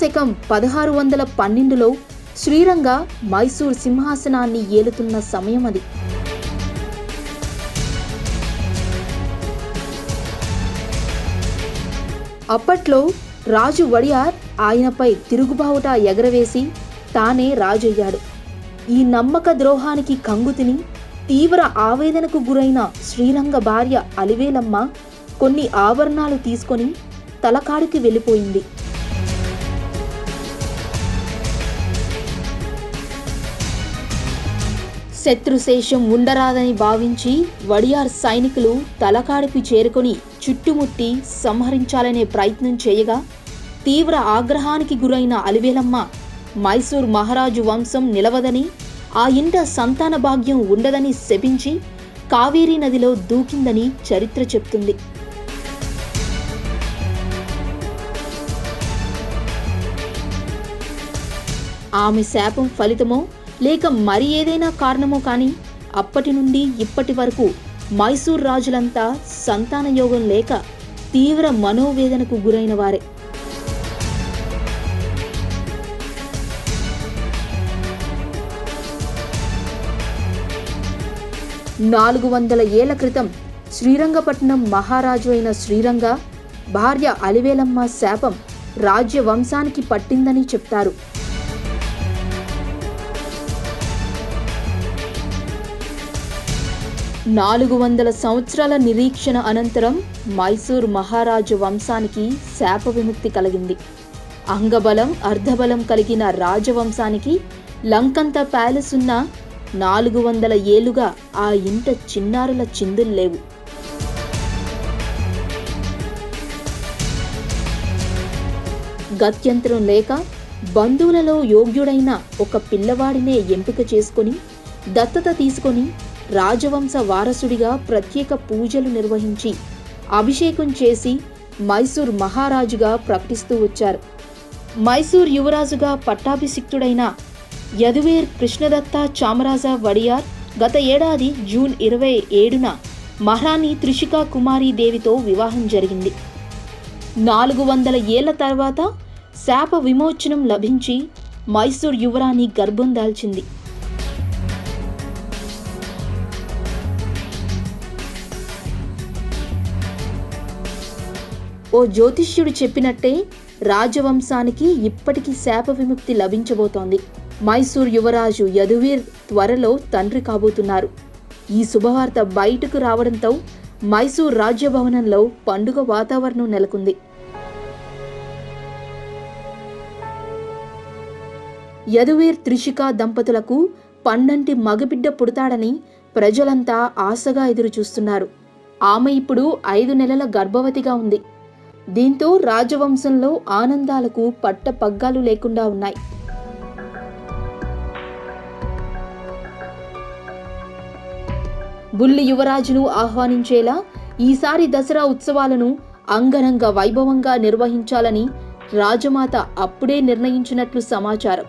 శకం 1612లో శ్రీరంగ మైసూర్ సింహాసనాన్ని ఏలుతున్న సమయం అది. అప్పట్లో రాజు వడియార్ ఆయనపై తిరుగుబావుట ఎగరవేసి తానే రాజయ్యాడు. ఈ నమ్మక ద్రోహానికి కంగుతిని తీవ్ర ఆవేదనకు గురైన శ్రీరంగ భార్య అలివేలమ్మ కొన్ని ఆభరణాలు తీసుకొని తలకాడికి వెళ్ళిపోయింది. శత్రుశేషం ఉండరాదని భావించి వడియార్ సైనికులు తలకాడికి చేరుకొని చుట్టుముట్టి సంహరించాలనే ప్రయత్నం చేయగా తీవ్ర ఆగ్రహానికి గురైన అలివేలమ్మ మైసూర్ మహారాజు వంశం నిలవదని, ఆ ఇంట సంతాన భాగ్యం ఉండదని శపించి కావేరీ నదిలో దూకిందని చరిత్ర చెప్తుంది. ఆమె శాపం ఫలితమో లేక మరి ఏదైనా కారణమో కానీ అప్పటి నుండి ఇప్పటి వరకు మైసూర్ రాజులంతా సంతాన యోగం లేక తీవ్ర మనోవేదనకు గురైన వారే. నాలుగు 400 ఏళ్ల క్రితం శ్రీరంగపట్నం మహారాజు అయిన శ్రీరంగ భార్య అలివేలమ్మ శాపం రాజ్య వంశానికి పట్టిందని చెప్తారు. నాలుగు 400 సంవత్సరాల నిరీక్షణ అనంతరం మైసూర్ మహారాజు వంశానికి శాప విముక్తి కలిగింది. అంగబలం అర్ధబలం కలిగిన రాజవంశానికి లంకంత ప్యాలెస్ ఉన్న 400 ఏళ్లుగా ఆ ఇంట చిన్నారుల చిందుల్లేవు. గత్యంతరం లేక బంధువులలో యోగ్యుడైన ఒక పిల్లవాడినే ఎంపిక చేసుకొని దత్తత తీసుకొని రాజవంశ వారసుడిగా ప్రత్యేక పూజలు నిర్వహించి అభిషేకం చేసి మైసూర్ మహారాజుగా ప్రకటిస్తూ వచ్చారు. మైసూర్ యువరాజుగా పట్టాభిషిక్తుడైన యదువీర్ కృష్ణదత్త చామరాజా వడియార్ గత ఏడాది జూన్ 27న మహారాణి త్రిషికా కుమారీ దేవితో వివాహం జరిగింది. 400 ఏళ్ల తర్వాత శాప విమోచనం లభించి మైసూర్ యువరాణి గర్భం దాల్చింది. ఓ జ్యోతిష్యుడు చెప్పినట్టే రాజవంశానికి ఇప్పటికీ శాప విముక్తి లభించబోతోంది. మైసూర్ యువరాజు యదువీర్ త్వరలో తండ్రి కాబోతున్నారు. ఈ శుభవార్త బయటకు రావడంతో మైసూర్ రాజ్యభవనంలో పండుగ వాతావరణం నెలకొంది. యదువీర్ త్రిషికా దంపతులకు పండంటి మగబిడ్డ పుడతాడని ప్రజలంతా ఆశగా ఎదురుచూస్తున్నారు. ఆమె ఇప్పుడు 5 నెలల గర్భవతిగా ఉంది. దీంతో రాజవంశంలో ఆనందాలకు పట్ట పగ్గాలు లేకుండా ఉన్నాయి. బుల్లి యువరాజును ఆహ్వానించేలా ఈసారి దసరా ఉత్సవాలను అంగరంగ వైభవంగా నిర్వహించాలని రాజమాత అప్పుడే నిర్ణయించినట్లు సమాచారం.